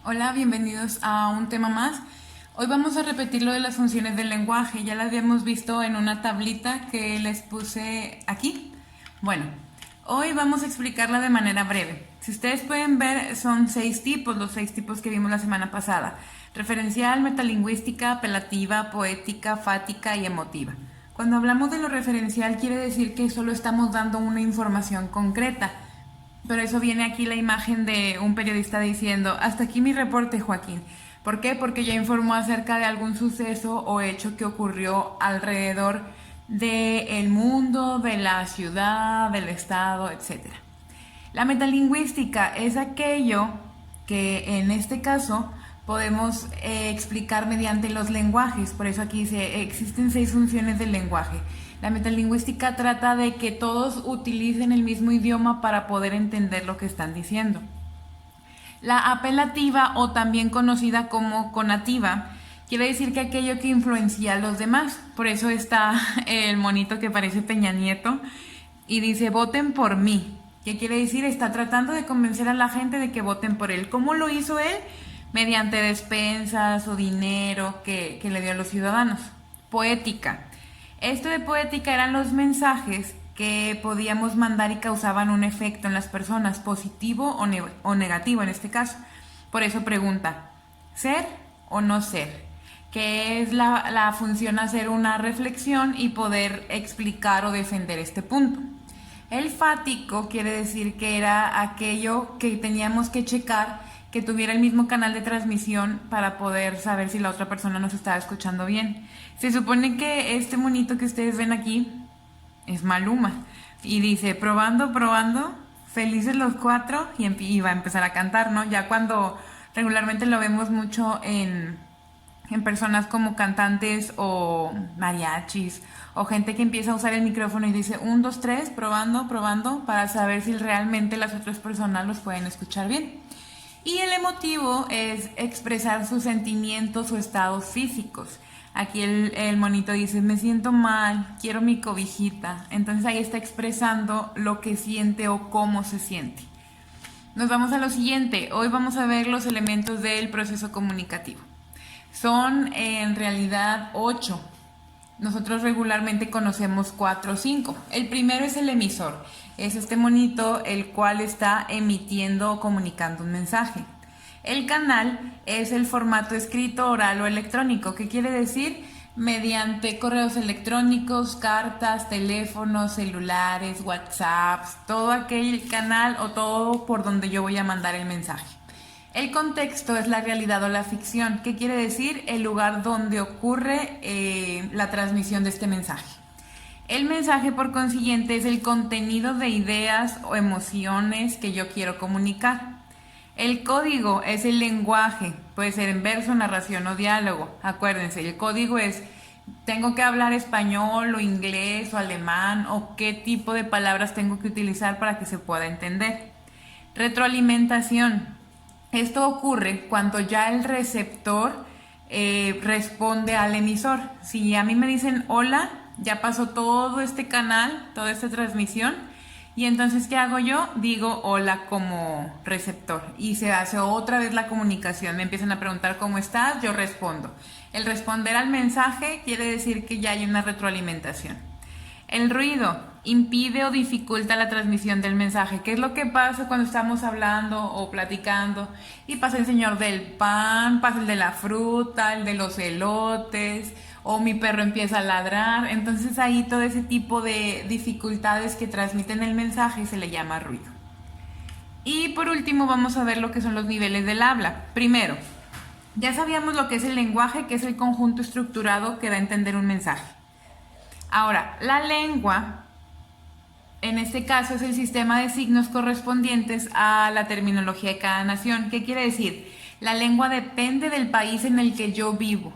Hola, bienvenidos a un tema más. Hoy vamos a repetir lo de las funciones del lenguaje. Ya las habíamos visto en una tablita que les puse aquí. Bueno, hoy vamos a explicarla de manera breve. Si ustedes pueden ver, son 6 tipos, los 6 tipos que vimos la semana pasada. Referencial, metalingüística, apelativa, poética, fática y emotiva. Cuando hablamos de lo referencial quiere decir que solo estamos dando una información concreta. Por eso viene aquí la imagen de un periodista diciendo, hasta aquí mi reporte, Joaquín. ¿Por qué? Porque ya informó acerca de algún suceso o hecho que ocurrió alrededor del mundo, de la ciudad, del estado, etc. La metalingüística es aquello que en este caso podemos explicar mediante los lenguajes. Por eso aquí dice, existen 6 funciones del lenguaje. La metalingüística trata de que todos utilicen el mismo idioma para poder entender lo que están diciendo. La apelativa, o también conocida como conativa, quiere decir que aquello que influencia a los demás. Por eso está el monito que parece Peña Nieto y dice voten por mí. ¿Qué quiere decir? Está tratando de convencer a la gente de que voten por él. ¿Cómo lo hizo él? Mediante despensas o dinero que le dio a los ciudadanos. Poética. Esto de poética eran los mensajes que podíamos mandar y causaban un efecto en las personas, positivo o negativo en este caso. Por eso pregunta, ¿ser o no ser? Que es la función hacer una reflexión y poder explicar o defender este punto. El fático quiere decir que era aquello que teníamos que checar que tuviera el mismo canal de transmisión para poder saber si la otra persona nos estaba escuchando bien. Se supone que este monito que ustedes ven aquí es Maluma y dice probando, probando, felices los 4 y va a empezar a cantar, ¿no? Ya cuando regularmente lo vemos mucho en personas como cantantes o mariachis o gente que empieza a usar el micrófono y dice 1, 2, 3, probando, probando, para saber si realmente las otras personas los pueden escuchar bien. Y el emotivo es expresar sus sentimientos o estados físicos. Aquí el monito dice, me siento mal, quiero mi cobijita. Entonces ahí está expresando lo que siente o cómo se siente. Nos vamos a lo siguiente. Hoy vamos a ver los elementos del proceso comunicativo. Son en realidad 8. Nosotros regularmente conocemos 4 o 5. El primero es el emisor. Es este monito el cual está emitiendo o comunicando un mensaje. El canal es el formato escrito, oral o electrónico. ¿Qué quiere decir? Mediante correos electrónicos, cartas, teléfonos, celulares, WhatsApps, todo aquel canal o todo por donde yo voy a mandar el mensaje. El contexto es la realidad o la ficción. ¿Qué quiere decir? El lugar donde ocurre la transmisión de este mensaje. El mensaje, por consiguiente, es el contenido de ideas o emociones que yo quiero comunicar. El código es el lenguaje, puede ser en verso, narración o diálogo. Acuérdense, el código es, tengo que hablar español o inglés o alemán o qué tipo de palabras tengo que utilizar para que se pueda entender. Retroalimentación. Esto ocurre cuando ya el receptor responde al emisor. Si a mí me dicen hola, ya pasó todo este canal, toda esta transmisión, y entonces ¿qué hago yo? Digo hola como receptor y se hace otra vez la comunicación. Me empiezan a preguntar ¿cómo estás? Yo respondo. El responder al mensaje quiere decir que ya hay una retroalimentación. El ruido impide o dificulta la transmisión del mensaje. ¿Qué es lo que pasa cuando estamos hablando o platicando y pasa el señor del pan, pasa el de la fruta, el de los elotes, o mi perro empieza a ladrar? Entonces ahí todo ese tipo de dificultades que transmiten el mensaje se le llama ruido. Y por último vamos a ver lo que son los niveles del habla. Primero, ya sabíamos lo que es el lenguaje, que es el conjunto estructurado que da a entender un mensaje. Ahora, la lengua, en este caso, es el sistema de signos correspondientes a la terminología de cada nación. ¿Qué quiere decir? La lengua depende del país en el que yo vivo.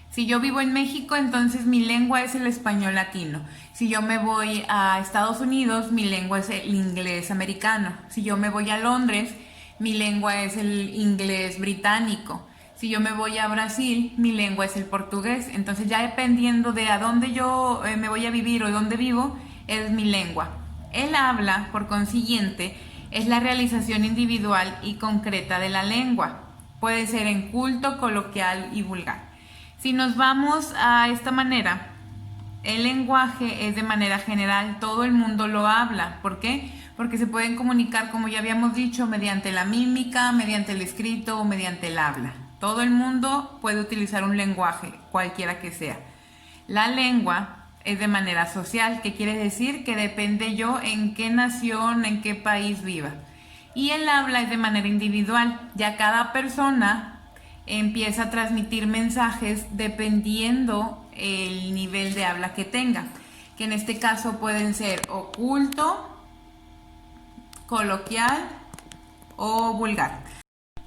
Si yo vivo en México, entonces mi lengua es el español latino. Si yo me voy a Estados Unidos, mi lengua es el inglés americano. Si yo me voy a Londres, mi lengua es el inglés británico. Si yo me voy a Brasil, mi lengua es el portugués. Entonces ya dependiendo de a dónde yo me voy a vivir o dónde vivo, es mi lengua. El habla, por consiguiente, es la realización individual y concreta de la lengua. Puede ser en culto, coloquial y vulgar. Si nos vamos a esta manera, el lenguaje es de manera general, todo el mundo lo habla. ¿Por qué? Porque se pueden comunicar, como ya habíamos dicho, mediante la mímica, mediante el escrito o mediante el habla. Todo el mundo puede utilizar un lenguaje, cualquiera que sea. La lengua es de manera social, que quiere decir que depende yo en qué nación, en qué país viva. Y el habla es de manera individual, ya cada persona empieza a transmitir mensajes dependiendo el nivel de habla que tenga, que en este caso pueden ser oculto, coloquial o vulgar.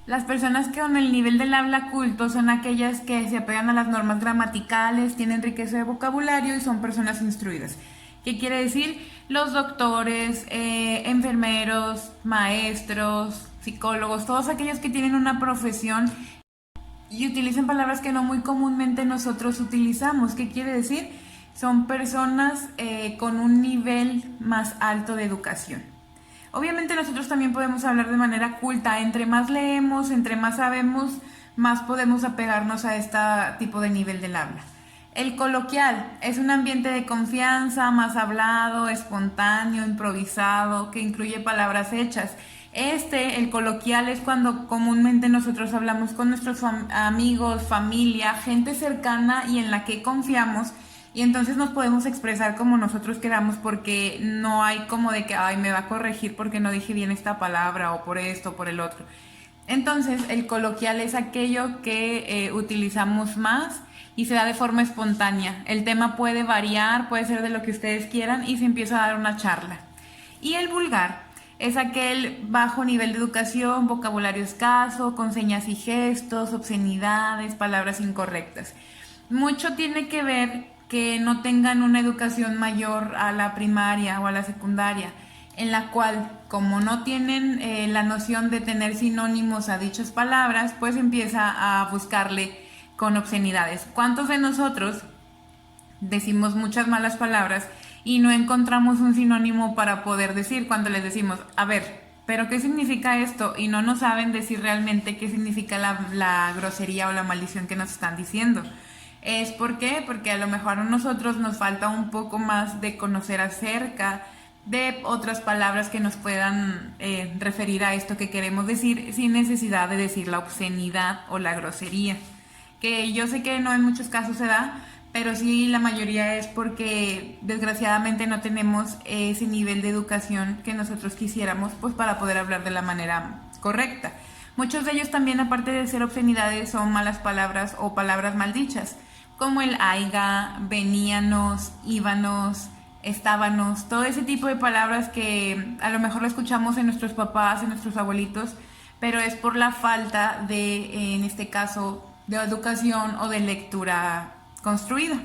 Las personas que con el nivel del habla culto son aquellas que se apegan a las normas gramaticales, tienen riqueza de vocabulario y son personas instruidas. ¿Qué quiere decir? Los doctores, enfermeros, maestros, psicólogos, todos aquellos que tienen una profesión y utilizan palabras que no muy comúnmente nosotros utilizamos. ¿Qué quiere decir? Son personas con un nivel más alto de educación. Obviamente nosotros también podemos hablar de manera culta. Entre más leemos, entre más sabemos, más podemos apegarnos a este tipo de nivel del habla. El coloquial es un ambiente de confianza, más hablado, espontáneo, improvisado, que incluye palabras hechas. El coloquial, es cuando comúnmente nosotros hablamos con nuestros amigos, familia, gente cercana y en la que confiamos, y entonces nos podemos expresar como nosotros queramos, porque no hay como de que, ay, me va a corregir porque no dije bien esta palabra o por esto o por el otro. Entonces el coloquial es aquello que utilizamos más y se da de forma espontánea. El tema puede variar, puede ser de lo que ustedes quieran y se empieza a dar una charla. Y el vulgar es aquel bajo nivel de educación, vocabulario escaso, con señas y gestos, obscenidades, palabras incorrectas. Mucho tiene que ver que no tengan una educación mayor a la primaria o a la secundaria, en la cual, como no tienen la noción de tener sinónimos a dichas palabras, pues empieza a buscarle con obscenidades. ¿Cuántos de nosotros decimos muchas malas palabras y no encontramos un sinónimo para poder decir cuando les decimos, a ver, pero qué significa esto? Y no nos saben decir realmente qué significa la grosería o la maldición que nos están diciendo. ¿Por qué? Porque a lo mejor a nosotros nos falta un poco más de conocer acerca de otras palabras que nos puedan referir a esto que queremos decir, sin necesidad de decir la obscenidad o la grosería. Que yo sé que no en muchos casos se da, pero sí la mayoría es porque desgraciadamente no tenemos ese nivel de educación que nosotros quisiéramos, pues para poder hablar de la manera correcta. Muchos de ellos también, aparte de ser obscenidades, son malas palabras o palabras maldichas, como el aiga, veníanos, íbanos, estábanos, todo ese tipo de palabras que a lo mejor lo escuchamos en nuestros papás, en nuestros abuelitos, pero es por la falta de, en este caso, de educación o de lectura construida.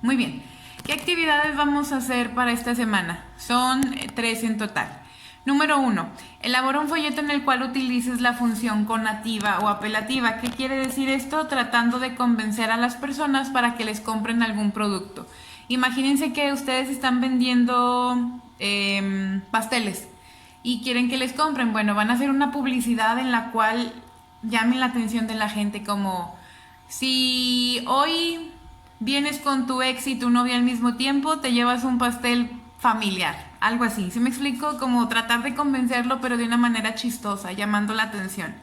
Muy bien, ¿qué actividades vamos a hacer para esta semana? Son 3 en total. Número 1, elabora un folleto en el cual utilices la función conativa o apelativa. ¿Qué quiere decir esto? Tratando de convencer a las personas para que les compren algún producto. Imagínense que ustedes están vendiendo pasteles y quieren que les compren. Bueno, van a hacer una publicidad en la cual llamen la atención de la gente, como si hoy vienes con tu ex y tu novia al mismo tiempo, te llevas un pastel familiar, algo así. ¿Sí me explico? Como tratar de convencerlo, pero de una manera chistosa, llamando la atención.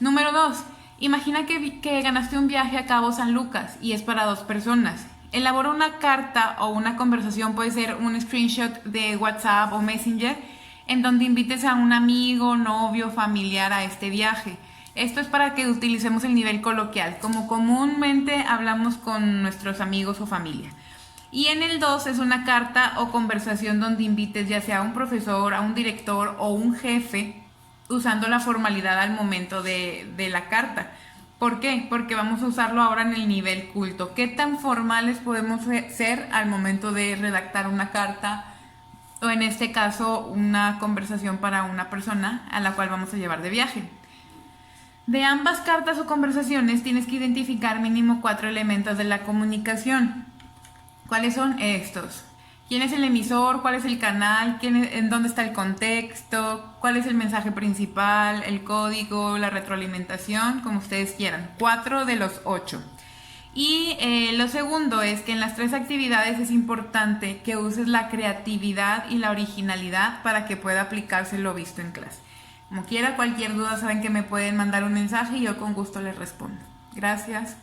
Número 2, imagina que ganaste un viaje a Cabo San Lucas y es para 2 personas. Elabora una carta o una conversación, puede ser un screenshot de WhatsApp o Messenger, en donde invites a un amigo, novio, familiar a este viaje. Esto es para que utilicemos el nivel coloquial, como comúnmente hablamos con nuestros amigos o familia. Y en el 2 es una carta o conversación donde invites ya sea a un profesor, a un director o un jefe, usando la formalidad al momento de la carta. ¿Por qué? Porque vamos a usarlo ahora en el nivel culto. ¿Qué tan formales podemos ser al momento de redactar una carta o en este caso una conversación para una persona a la cual vamos a llevar de viaje? De ambas cartas o conversaciones tienes que identificar mínimo 4 elementos de la comunicación. ¿Cuáles son estos? quién es el emisor, cuál es el canal, en dónde está el contexto, cuál es el mensaje principal, el código, la retroalimentación, como ustedes quieran. 4 de los 8. Y lo segundo es que en las 3 actividades es importante que uses la creatividad y la originalidad para que pueda aplicarse lo visto en clase. Como quiera, cualquier duda saben que me pueden mandar un mensaje y yo con gusto les respondo. Gracias.